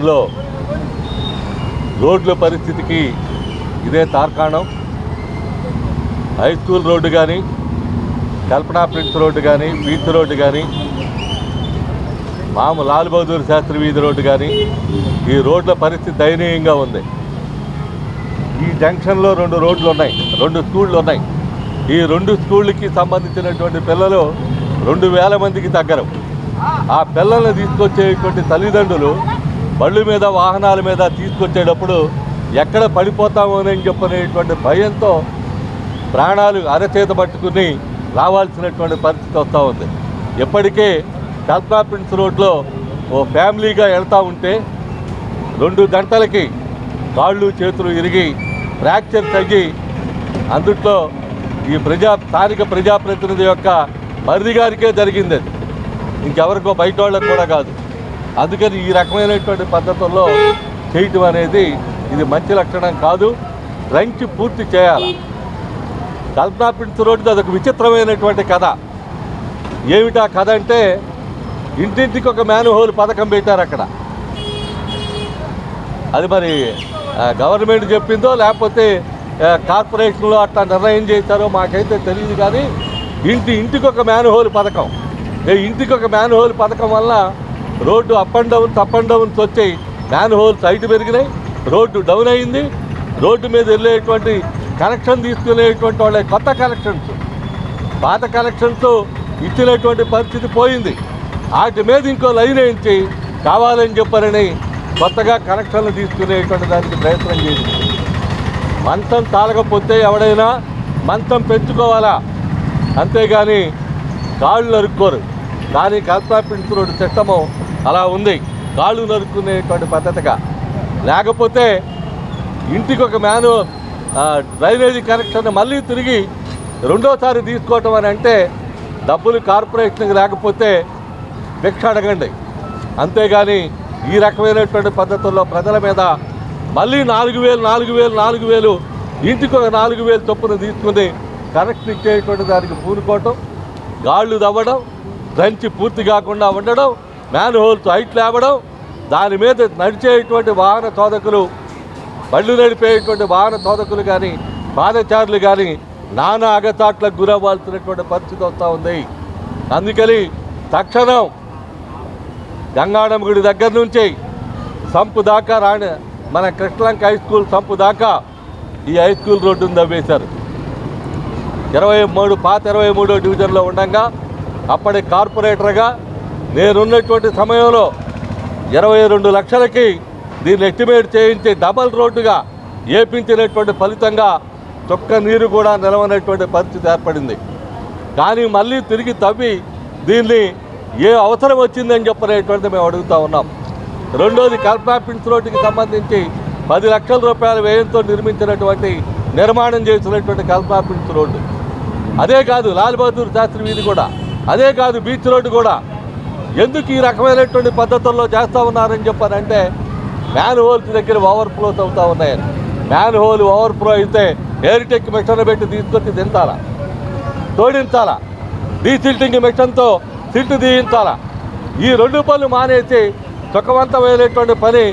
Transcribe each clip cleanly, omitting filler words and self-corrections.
స్ట్రీట్లో రోడ్ల పరిస్థితికి ఇదే తార్కాణం. హై స్కూల్ రోడ్డు కానీ, కల్పనా ప్రిన్స్ రోడ్డు కానీ, బీచ్ రోడ్డు కానీ, లాల్ బహదూర్ శాస్త్రి వీధి రోడ్డు కానీ, ఈ రోడ్ల పరిస్థితి దయనీయంగా ఉంది. ఈ జంక్షన్లో 2 రోడ్లు ఉన్నాయి, 2 స్కూళ్ళు ఉన్నాయి. ఈ 2 స్కూళ్ళకి సంబంధించినటువంటి పిల్లలు 2000 మందికి దగ్గర. ఆ పిల్లల్ని తీసుకొచ్చేటువంటి తల్లిదండ్రులు బళ్ళు మీద, వాహనాల మీద తీసుకొచ్చేటప్పుడు ఎక్కడ పడిపోతామోనని చెప్పనేటువంటి భయంతో ప్రాణాలు అరచేత పట్టుకుని రావాల్సినటువంటి పరిస్థితి వస్తూ ఉంది. ఇప్పటికే కల్పనా ప్రిన్స్ రోడ్లో ఓ ఫ్యామిలీగా వెళ్తూ ఉంటే 2 గంటలకి కాళ్ళు చేతులు ఇరిగి ఫ్రాక్చర్ తగ్గి అందుట్లో ఈ స్థానిక ప్రజాప్రతినిధి యొక్క మరిది గారికే జరిగింది. అది ఇంకెవరికో బయట వాళ్ళకు కూడా కాదు. అందుకని ఈ రకమైనటువంటి పద్ధతుల్లో చేయటం అనేది ఇది మంచి లక్షణం కాదు. ట్రంచ్ పూర్తి చేయాలి. కల్పనా ప్రిన్స్ రోడ్డు అదొక విచిత్రమైనటువంటి కథ. ఏమిటా కథ అంటే, ఇంటింటికి ఒక మ్యాన్హోల్ పథకం పెట్టారు అక్కడ. అది మరి గవర్నమెంట్ చెప్పిందో లేకపోతే కార్పొరేషన్లో అట్లా నిర్ణయం చేశారో మాకైతే తెలియదు. కానీ ఇంటికి ఒక మ్యాన్హోల్ పథకం. ఇంటికి ఒక మ్యాన్హోల్ పథకం వల్ల రోడ్డు అప్ అండ్ డౌన్స్ వచ్చి మ్యాన్హోల్స్ హైట్ పెరిగినాయి, రోడ్డు డౌన్ అయింది. రోడ్డు మీద వెళ్ళేటువంటి కనెక్షన్ తీసుకునేటువంటి వాళ్ళ కొత్త కనెక్షన్స్, పాత కనెక్షన్స్ ఇచ్చినటువంటి పరిస్థితి పోయింది. వాటి మీద ఇంకో లైన్ వేయించి కావాలని చెప్పారని కొత్తగా కనెక్షన్లు తీసుకునేటువంటి దానికి ప్రయత్నం చేసింది. మంచం తాళకపోతే ఎవడైనా మంచం పెంచుకోవాలా, అంతేగాని కాళ్ళు నరుక్కోరు. కానీ కల్పనా ప్రిన్స్ రోడ్డు సిస్టము అలా ఉంది, కాళ్ళు నరుక్కునేటువంటి పద్ధతిగా. లేకపోతే ఇంటికి ఒక డ్రైనేజీ కనెక్షన్ మళ్ళీ తిరిగి రెండోసారి తీసుకోవటం అని అంటే డబ్బులు కార్పొరేషన్కి లేకపోతే భిక్ష అడగండి. అంతేగాని ఈ రకమైనటువంటి పద్ధతుల్లో ప్రజల మీద మళ్ళీ 4000 ఇంటికి ఒక 4000 చొప్పున తీసుకుని కనెక్షన్ ఇచ్చేటువంటి దానికి పూనుకోవటం, గాళ్ళు తవ్వడం, ట్రంచ్ పూర్తి కాకుండా ఉండడం, మ్యాన్హోల్స్ హైట్ లేవడం, దాని మీద నడిచేటువంటి వాహన చోదకులు, బళ్ళు నడిపేటువంటి వాహన చోదకులు కానీ, పాదచారులు కానీ నానా అగచాట్లకు గురవ్వాల్సినటువంటి పరిస్థితి వస్తూ ఉంది. అందుకని తక్షణం గంగాడం గుడి దగ్గర నుంచి సంపు దాకా మన కృష్ణలంక హై స్కూల్ సంపు దాకా ఈ హై స్కూల్ రోడ్డును తవ్వేశారు. 23వ డివిజన్లో ఉండగా అప్పటి కార్పొరేటర్గా నేనున్నటువంటి సమయంలో 22 లక్షలకి దీన్ని ఎస్టిమేట్ చేయించి డబల్ రోడ్డుగా ఏపించినటువంటి ఫలితంగా చొక్క నీరు కూడా నిలవనటువంటి పరిస్థితి ఏర్పడింది. కానీ మళ్ళీ తిరిగి తవ్వి దీన్ని ఏ అవసరం వచ్చిందని చెప్పనేటువంటిది మేము అడుగుతూ ఉన్నాం. రెండోది, కల్పనా ప్రిన్స్ రోడ్డుకి సంబంధించి 10 లక్షల రూపాయల వ్యయంతో నిర్మాణం చేసినటువంటి కల్పనా ప్రిన్స్ రోడ్డు. అదే కాదు లాల్ బహదూర్ శాస్త్రి వీధి కూడా, అదే కాదు బీచ్ రోడ్డు కూడా. ఎందుకు ఈ రకమైనటువంటి పద్ధతుల్లో చేస్తూ ఉన్నారని చెప్పారంటే, మ్యాన్హోల్స్ దగ్గర ఓవర్ఫ్లోస్ అవుతూ ఉన్నాయని. మ్యాన్హోల్ ఓవర్ఫ్లో అయితే ఎయిర్టెక్ మిషన్ పెట్టి తీసుకొచ్చి దించాలా, తోడించాలా, డీసిల్టింగ్ మిషన్తో సిల్ట్ తీయించాలా. ఈ 2 పనులు మానేసి సుఖవంతమైనటువంటి పని,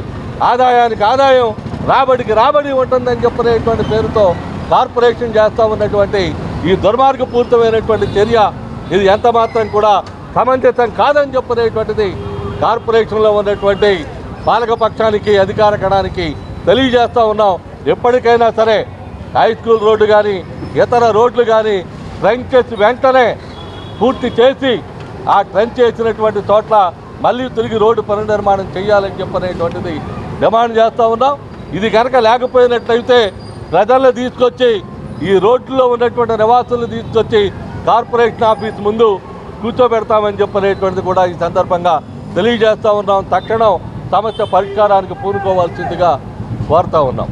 ఆదాయానికి ఆదాయం, రాబడికి రాబడి ఉంటుందని చెప్పనేటువంటి పేరుతో కార్పొరేషన్ చేస్తూ ఉన్నటువంటి ఈ దుర్మార్గపూరితమైనటువంటి చర్య ఇది ఎంత మాత్రం కూడా సమంజసం కాదని చెప్పనేటువంటిది కార్పొరేషన్లో ఉన్నటువంటి పాలకపక్షానికి, అధికార కణానికి తెలియజేస్తూ ఉన్నాం. ఎప్పటికైనా సరే హై స్కూల్ రోడ్డు కానీ, ఇతర రోడ్లు కానీ ట్రంచెస్ వెంటనే పూర్తి చేసి ఆ ట్రంచ్ చేసినటువంటి చోట్ల మళ్ళీ తిరిగి రోడ్డు పునర్నిర్మాణం చేయాలని చెప్పనేటువంటిది డిమాండ్ చేస్తూ ఉన్నాం. ఇది కనుక లేకపోయినట్లయితే ప్రజలను తీసుకొచ్చి, ఈ రోడ్లలో ఉన్నటువంటి నివాసులను తీసుకొచ్చి కార్పొరేషన్ ఆఫీస్ ముందు కూర్చోబెడతామని చెప్పనేటువంటిది కూడా ఈ సందర్భంగా తెలియజేస్తూ ఉన్నాం. తక్షణం సమస్య పరిష్కారానికి పూనుకోవాల్సిందిగా కోరుతూ ఉన్నాం.